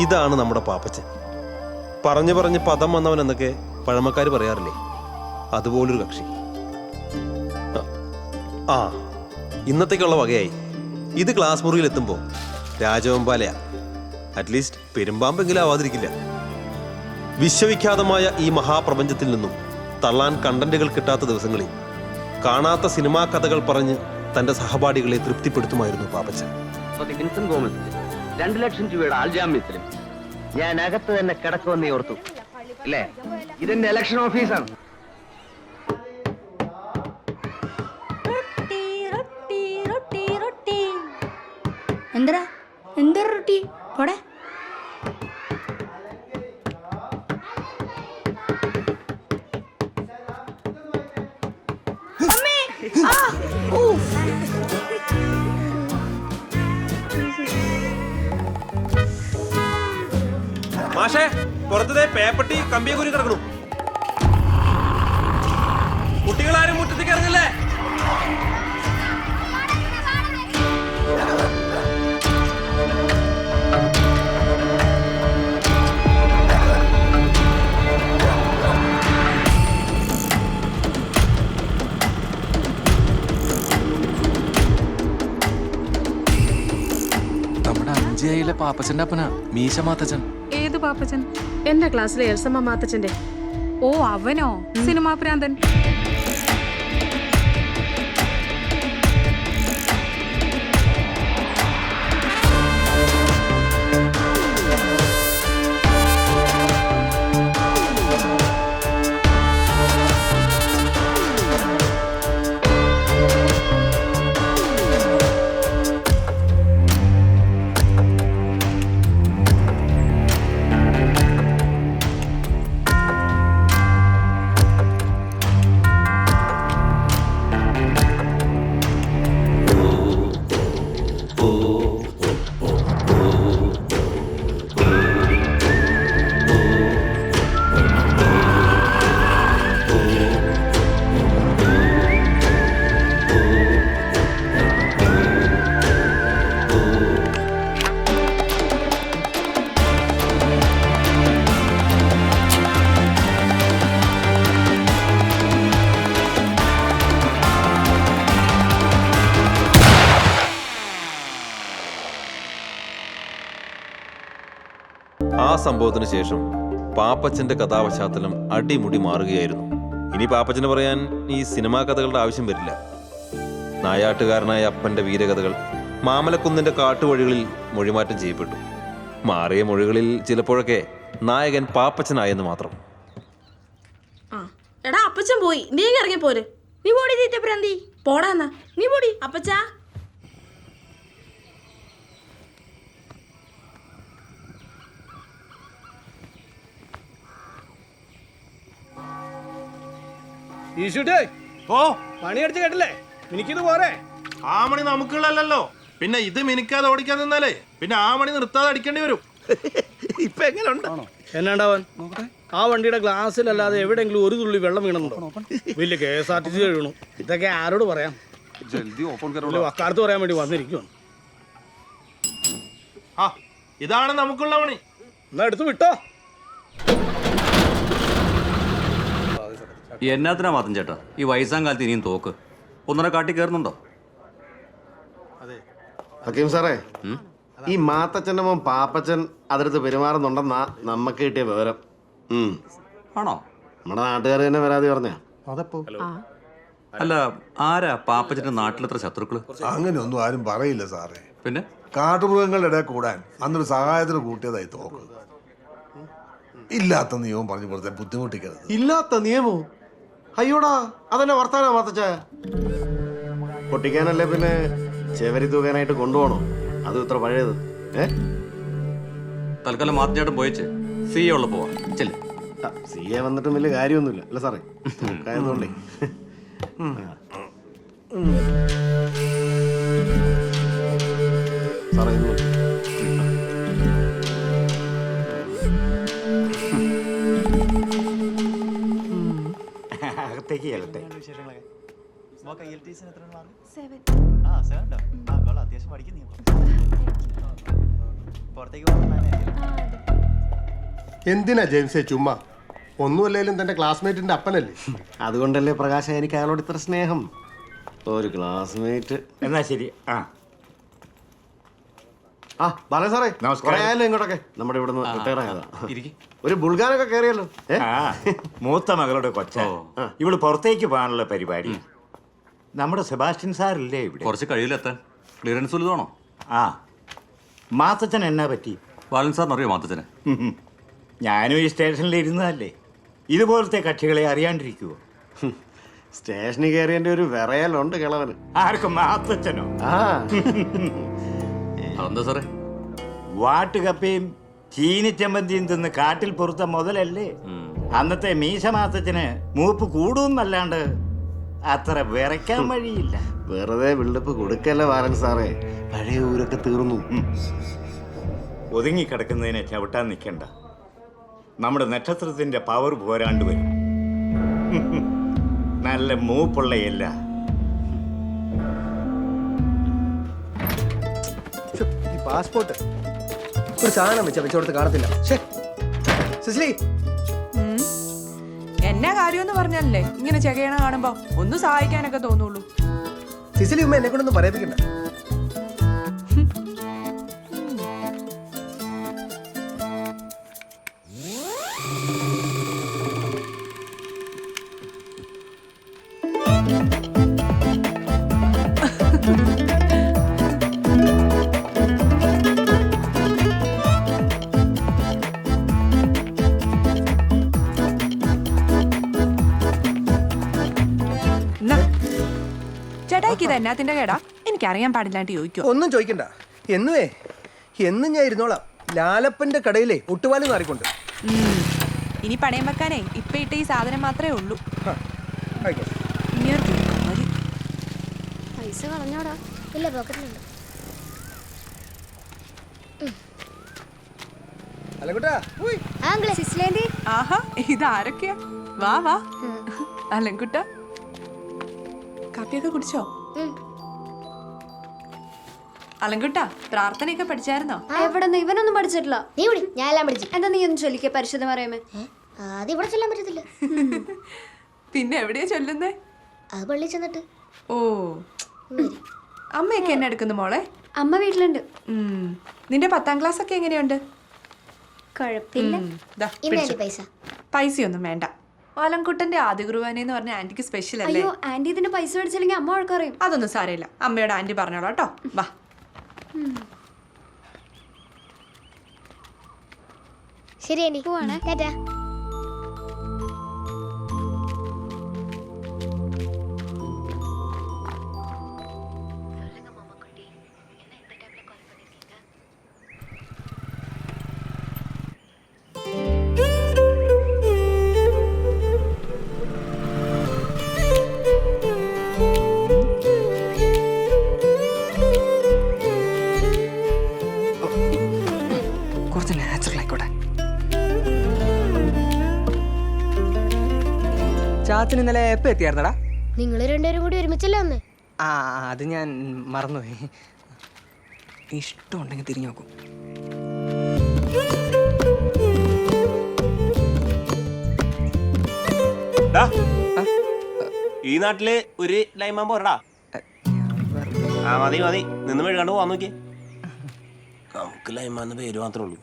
ഇതാണ് നമ്മുടെ പാപ്പച്ചൻ. പറഞ്ഞു പറഞ്ഞ് പദം വന്നവൻ എന്നൊക്കെ പഴമക്കാർ പറയാറില്ലേ, അതുപോലൊരു കക്ഷി. ആ ഇന്നത്തേക്കുള്ള വകയായി. ഇത് ക്ലാസ് മുറിയിലെത്തുമ്പോൾ രാജവെമ്പാലയാ. അറ്റ്ലീസ്റ്റ് പെരുമ്പാമ്പെങ്കിലും ആവാതിരിക്കില്ല. വിശ്വവിഖ്യാതമായ ഈ മഹാപ്രപഞ്ചത്തിൽ നിന്നും തള്ളാൻ കണ്ടന്റുകൾ കിട്ടാത്ത ദിവസങ്ങളിൽ കാണാത്ത സിനിമാ കഥകൾ പറഞ്ഞ് തന്റെ സഹപാഠികളെ തൃപ്തിപ്പെടുത്തുമായിരുന്നു പാപ്പച്ചൻ. 2 ലക്ഷം രൂപയുടെ ആൾജാമ്യത്തിലും ഞാൻ അകത്ത് തന്നെ കിടക്കുമെന്ന് ഓർത്തു അല്ലേ? ഇതെന്റെ ഇലക്ഷൻ ഓഫീസാണ്. എന്താ എന്താ റൊട്ടി പോടെ? മാഷേ, പുറത്തേ പേപ്പട്ടി കമ്പിയെ കുരി കിടക്കണു. കുട്ടികളാരും മുറ്റത്തേക്ക് ഇറങ്ങില്ലേ? നമ്മുടെ അഞ്ചേയിലെ പാപ്പച്ചന്റെ അപ്പനാ മീശ മാത്തച്ചൻ. ഏത് പാപ്പച്ചൻ? എന്റെ ക്ലാസ്സിലെ എൽസമ്മ മാത്തച്ചന്റെ. ഓ അവനോ? സിനിമാ പ്രാന്തൻ. ആ സംഭവത്തിന് ശേഷം പാപ്പച്ചന്റെ കഥാപശ്ചാത്തലം അടിമുടി മാറുകയായിരുന്നു. ഇനി പാപ്പച്ചന് പറയാൻ ഈ സിനിമാ കഥകളുടെ ആവശ്യം വരില്ല. നായാട്ടുകാരനായ അപ്പന്റെ വീരകഥകൾ മാമലക്കുന്നിന്റെ കാട്ടുവഴികളിൽ മൊഴിമാറ്റം ചെയ്യപ്പെട്ടു. മാറിയ മൊഴികളിൽ ചിലപ്പോഴൊക്കെ നായകൻ പാപ്പച്ചനായെന്ന് മാത്രം. എടാ അപ്പച്ചൻ പോയി, നീ ഇറങ്ങി പോര്. നീ പോടി തീറ്റ പ്രാന്തി. പോടാ എന്നാ നീ പോടി. അപ്പച്ചാ ഈശുട്ടേ ഓ പണിയടിച്ച് കേട്ടില്ലേ? എനിക്കിത് പോരെ. ആ മണി നമുക്കുള്ളല്ലോ. പിന്നെ ഇത് മിനിക്കാതെ ഓടിക്കാൻ നിന്നാലേ പിന്നെ ആ മണി നിർത്താതെ അടിക്കേണ്ടി വരും. ഇപ്പൊ എങ്ങനെയുണ്ട്? എന്നാണ്ടാവാൻ? ആ വണ്ടിയുടെ ഗ്ലാസ്സിലല്ലാതെ എവിടെയെങ്കിലും ഒരു തുള്ളി വെള്ളം വീണുണ്ടോ? വലിയ KSRTC വീണു. ഇതൊക്കെ ആരോട് പറയാം? വക്കാലത്ത് പറയാൻ വേണ്ടി വന്നിരിക്കുവാണ്. ആ ഇതാണ് നമുക്കുള്ള മണി. എന്നാ എടുത്തു വിട്ടോ. എന്നാത്തിനാ മാത്തൻ ചേട്ടാ ഈ വയസ്സാം കാലത്ത് ഇനിയും തോക്ക് ഒന്നര കാട്ടി കയറുന്നുണ്ടോ? ഹക്കീം സാറേ, ഈ മാത്തച്ഛൻ്റെ മോൻ പാപ്പച്ചൻ അതിർത്ത് പെരുമാറുന്നുണ്ടെന്നാ നമുക്ക് കിട്ടിയ വിവരം. ആണോ? നമ്മുടെ നാട്ടുകാർ തന്നെ വരാതെ പറഞ്ഞ അതപ്പോ. അല്ല ആരാ പാപ്പച്ചന്റെ നാട്ടിലെത്ര ശത്രുക്കള്? അങ്ങനെയൊന്നും ആരും പറയില്ല സാറേ. പിന്നെ കാട്ടുമൃഗങ്ങളുടെ ഇടയിൽ കൂടാൻ അന്നൊരു സഹായത്തിന് കൂട്ടിയതായി തോക്ക്. ഇല്ലാത്ത നിയമം പറഞ്ഞു കൊടുത്താൽ ബുദ്ധിമുട്ടിക്കരുത്. ഇല്ലാത്ത നിയമോ? അയ്യോടാ, അതെന്നെ വർത്താനാ മാത്തച്ഛ. പൊട്ടിക്കാനല്ലേ പിന്നെ ചെവരി തൂക്കാനായിട്ട് കൊണ്ടുപോകണോ? അത് ഇത്ര പഴയത്. തൽക്കാലം മാത്തൻ ചേട്ടൻ പോയിച്ച് CA ഉള്ള പോവാ. ചെല്ലേ. CA വന്നിട്ടും വലിയ കാര്യമൊന്നുമില്ല അല്ല സാറേ, തൂക്കായതുകൊണ്ടേ. സാറേ അകത്തേക്ക് ചെല്ലട്ടെ. എന്തിനാ ജെയിംസേ ചുമ്മാ? ഒന്നുമല്ലേലും തന്റെ ക്ലാസ്മേറ്റിന്റെ അപ്പനല്ലേ? അതുകൊണ്ടല്ലേ പ്രകാശ എനിക്ക് അയാളോട് ഇത്ര സ്നേഹം. ഒരു ക്ലാസ്മേറ്റ്. എന്നാ ശരി. ആ ബാലൻ സാറേ, നമസ്കാരം. കുറേ ആയല്ലോ ഇങ്ങോട്ടൊക്കെ. നമ്മുടെ ഇവിടുന്ന് റിട്ടയർ ആയതാ. ഒരു ബുൾഗാനൊക്കെ കയറിയല്ലോ. മൂത്ത മകളുടെ കൊച്ച ഇവള് പുറത്തേക്ക് പോകാനുള്ള പരിപാടി. നമ്മുടെ സെബാസ്റ്റ്യൻ സാറില്ലേ ഇവിടെ? കുറച്ച് കഴിയില്ലെത്താൻ. ക്ലിയറൻസ് വലുതാണോ? ആ മാത്തച്ഛൻ എന്നാ പറ്റി? ബാലൻ സാറിന് അറിയോ മാത്തച്ഛനെ? ഞാനും ഈ സ്റ്റേഷനിൽ ഇരുന്നതല്ലേ. ഇതുപോലത്തെ കക്ഷികളെ അറിയാണ്ടിരിക്കുവോ? സ്റ്റേഷനിൽ കയറിയതിന്റെ ഒരു വിറയലുണ്ട് കിളവന്. ആർക്കും മാത്തച്ഛനോ? അതെന്താ സാറേ? വാട്ടുകപ്പയും ചീനിച്ചമ്പന്തിയും തിന്ന് കാട്ടിൽ പൊറുത്ത മുതലല്ലേ. അന്നത്തെ മീശ മാത്തച്ഛന് മൂപ്പ് കൂടുന്നല്ലാണ്ട് അത്ര വിറയ്ക്കാൻ വഴിയില്ല. വെറുതെ ബിൽഡപ്പ് കൊടുക്കല്ല ബാലൻ സാറേ, പഴയ ഊരൊക്കെ തീർന്നു. ഒതുങ്ങിക്കിടക്കുന്നതിനെ ചവിട്ടാൻ നിൽക്കണ്ട. നമ്മുടെ നക്ഷത്രത്തിന്റെ പവർ പോരാണ്ട് വരും. നല്ല മൂപ്പുള്ള എല്ല. പാസ്പോർട്ട് ഒരു സാധനം വെച്ചോടത്ത് കാണത്തില്ല. സിസിലി, എന്നാ കാര്യമെന്ന് പറഞ്ഞല്ലേ ഇങ്ങനെ ചെകയണ കാണുമ്പോ ഒന്ന് സഹായിക്കാനൊക്കെ തോന്നുള്ളൂ. സിസിലി ഉമ്മ എന്നെ കൊണ്ടൊന്നും പറയിപ്പിക്കണ്ട. ചേട്ടായിക്ക് ഇത് എന്നാത്തിന്റെ കേടാ? എനിക്കറിയാൻ പാടില്ലാണ്ട് ചോദിക്കോ? ഒന്നും ചോദിക്കണ്ട. എന്നും ഞാൻ ഇരുന്നോളാം. ലാലപ്പന്റെ കടയിലെ ഒട്ടുപാല് മാറിക്കൊണ്ട്. ഇനി പണയം വെക്കാനേ ഇപ്പൊ ഇട്ട ഈ സാധനം മാത്രമേ ഉള്ളൂ. പൈസ കളഞ്ഞോടാ? ഇല്ല, പോക്കറ്റിലുണ്ട്. ആഹാ, ഇതാരൊക്കെയാ? വാ വാ അലൻകുട്ട, കാപ്പിയൊക്കെ കുടിച്ചോ? അലൻകുട്ട, പ്രാർത്ഥനയൊക്കെ പഠിച്ചായിരുന്നോ? എവിടെ ഇവനൊന്നും പഠിച്ചിട്ടില്ല. നീ വിളി, ഞാൻ എല്ലാം പഠിച്ചു. എന്താ നീ ഒന്ന് ചൊല്ലിക്കേ പരിശുദ്ധ പറയുമേ? അത് ഇവിടെ ചൊല്ലാൻ പറ്റത്തില്ല. പിന്നെ എവിടെയാ ചൊല്ലുന്നേ? അത് പള്ളി ചെന്നിട്ട്. ഓ, അമ്മയൊക്കെ എന്നെ എടുക്കുന്നു മോളെ? അമ്മ വീട്ടിലുണ്ട്. നിന്റെ 10ാം ക്ലാസ് ഒക്കെ എങ്ങനെയുണ്ട്? കുഴപ്പമില്ല. പൈസ പൈസയൊന്നും വേണ്ട. അലൻകുട്ടന്റെ ആദ്യ കുർബാന എന്ന് പറഞ്ഞ ആന്റിക്ക് സ്പെഷ്യൽ അല്ലേ? അയ്യോ, ആന്റി ഇതിന് പൈസ മേടിച്ചില്ലെങ്കിൽ അമ്മ വഴക്കറിയും. അതൊന്നും സാരമില്ല, അമ്മയോട് ആന്റി പറഞ്ഞോളാം കേട്ടോ. വാ. ശരി ആന്റി, പോവാണ്. ടാറ്റാ. കുറച്ച് നാച്ചുറൽ ആയിക്കോട്ടെ. ചാച്ചൻ ഇന്നലെ എപ്പോ എത്തിയായിരുന്നടാ? നിങ്ങൾ രണ്ടുപേരും കൂടി ഒരുമിച്ചല്ലേ വന്നേ? ആ, അത് ഞാൻ മറന്നുപോയി. ഇഷ്ടമുണ്ടെങ്കിൽ തിരിഞ്ഞു നോക്കും. ഈ നാട്ടില് ഒരു ലൈമാൻ പോരടാ. മതി നിന്ന് മെഴുകാണ്ട് പോവാൻ നോക്കി. നമുക്ക് ലൈമാന്ന് പേര് മാത്രമേ ഉള്ളൂ.